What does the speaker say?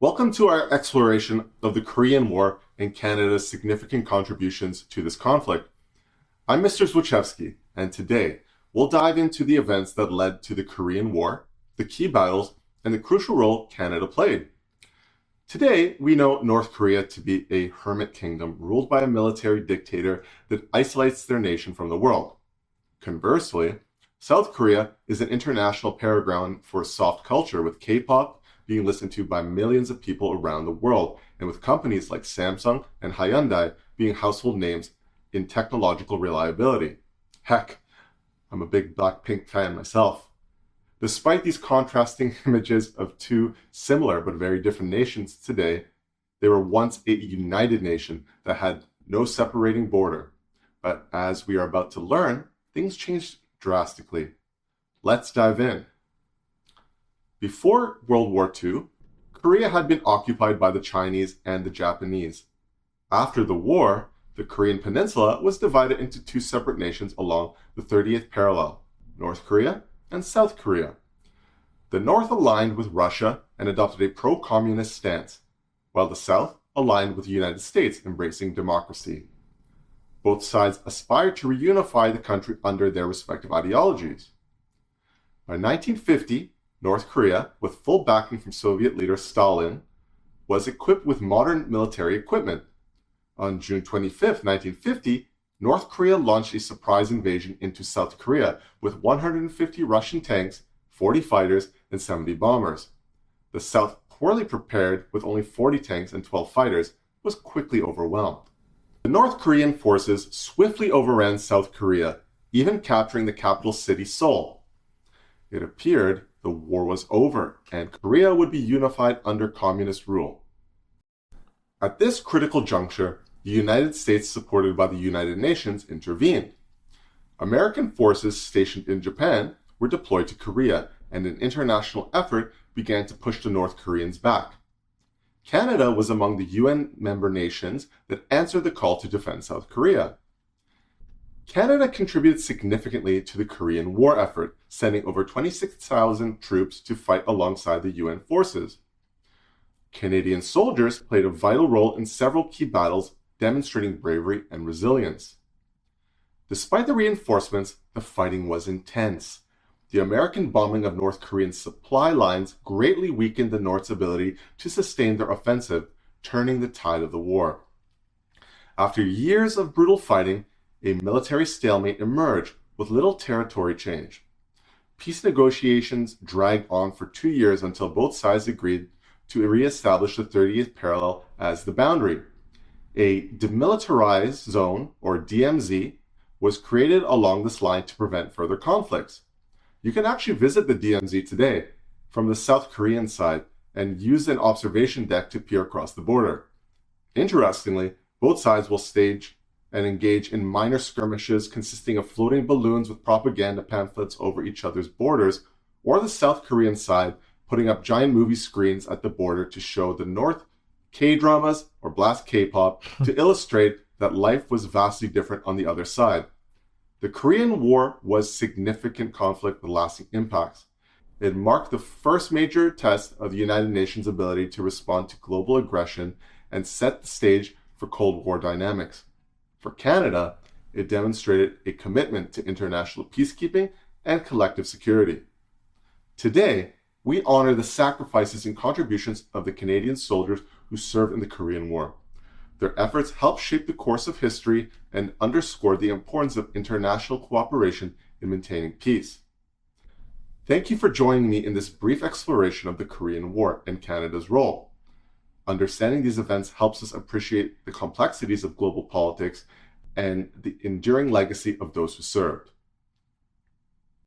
Welcome to our exploration of the Korean War and Canada's significant contributions to this conflict. I'm Mr. Zwichewski, and today we'll dive into the events that led to the Korean War, the key battles, and the crucial role Canada played. Today, we know North Korea to be a hermit kingdom ruled by a military dictator that isolates their nation from the world. Conversely, South Korea is an international paragon for soft culture, with K-pop being listened to by millions of people around the world, and with companies like Samsung and Hyundai being household names in technological reliability. Heck, I'm a big Blackpink fan myself. Despite these contrasting images of two similar but very different nations today, they were once a united nation that had no separating border. But as we are about to learn, things changed drastically. Let's dive in. Before World War II, Korea had been occupied by the Chinese and the Japanese. After the war, the Korean peninsula was divided into two separate nations along the 30th parallel, North Korea and South Korea. The North aligned with Russia and adopted a pro-communist stance, while the South aligned with the United States, embracing democracy. Both sides aspired to reunify the country under their respective ideologies. By 1950, North Korea, with full backing from Soviet leader Stalin, was equipped with modern military equipment. On June 25, 1950, North Korea launched a surprise invasion into South Korea with 150 Russian tanks, 40 fighters, and 70 bombers. The South, poorly prepared with only 40 tanks and 12 fighters, was quickly overwhelmed. The North Korean forces swiftly overran South Korea, even capturing the capital city Seoul. It appeared the war was over, and Korea would be unified under communist rule. At this critical juncture, the United States, supported by the United Nations, intervened. American forces stationed in Japan were deployed to Korea, and an international effort began to push the North Koreans back. Canada was among the UN member nations that answered the call to defend South Korea. Canada contributed significantly to the Korean War effort, sending over 26,000 troops to fight alongside the UN forces. Canadian soldiers played a vital role in several key battles, demonstrating bravery and resilience. Despite the reinforcements, the fighting was intense. The American bombing of North Korean supply lines greatly weakened the North's ability to sustain their offensive, turning the tide of the war. After years of brutal fighting, a military stalemate emerged with little territory change. Peace negotiations dragged on for 2 years until both sides agreed to re-establish the 30th parallel as the boundary. A demilitarized zone, or DMZ, was created along this line to prevent further conflicts. You can actually visit the DMZ today from the South Korean side and use an observation deck to peer across the border. Interestingly, both sides will stage and engage in minor skirmishes consisting of floating balloons with propaganda pamphlets over each other's borders, or the South Korean side putting up giant movie screens at the border to show the North K-dramas or blast K-pop to illustrate that life was vastly different on the other side. The Korean War was significant conflict with lasting impacts. It marked the first major test of the United Nations' ability to respond to global aggression and set the stage for Cold War dynamics. For Canada, it demonstrated a commitment to international peacekeeping and collective security. Today, we honor the sacrifices and contributions of the Canadian soldiers who served in the Korean War. Their efforts helped shape the course of history and underscore the importance of international cooperation in maintaining peace. Thank you for joining me in this brief exploration of the Korean War and Canada's role. Understanding these events helps us appreciate the complexities of global politics and the enduring legacy of those who served.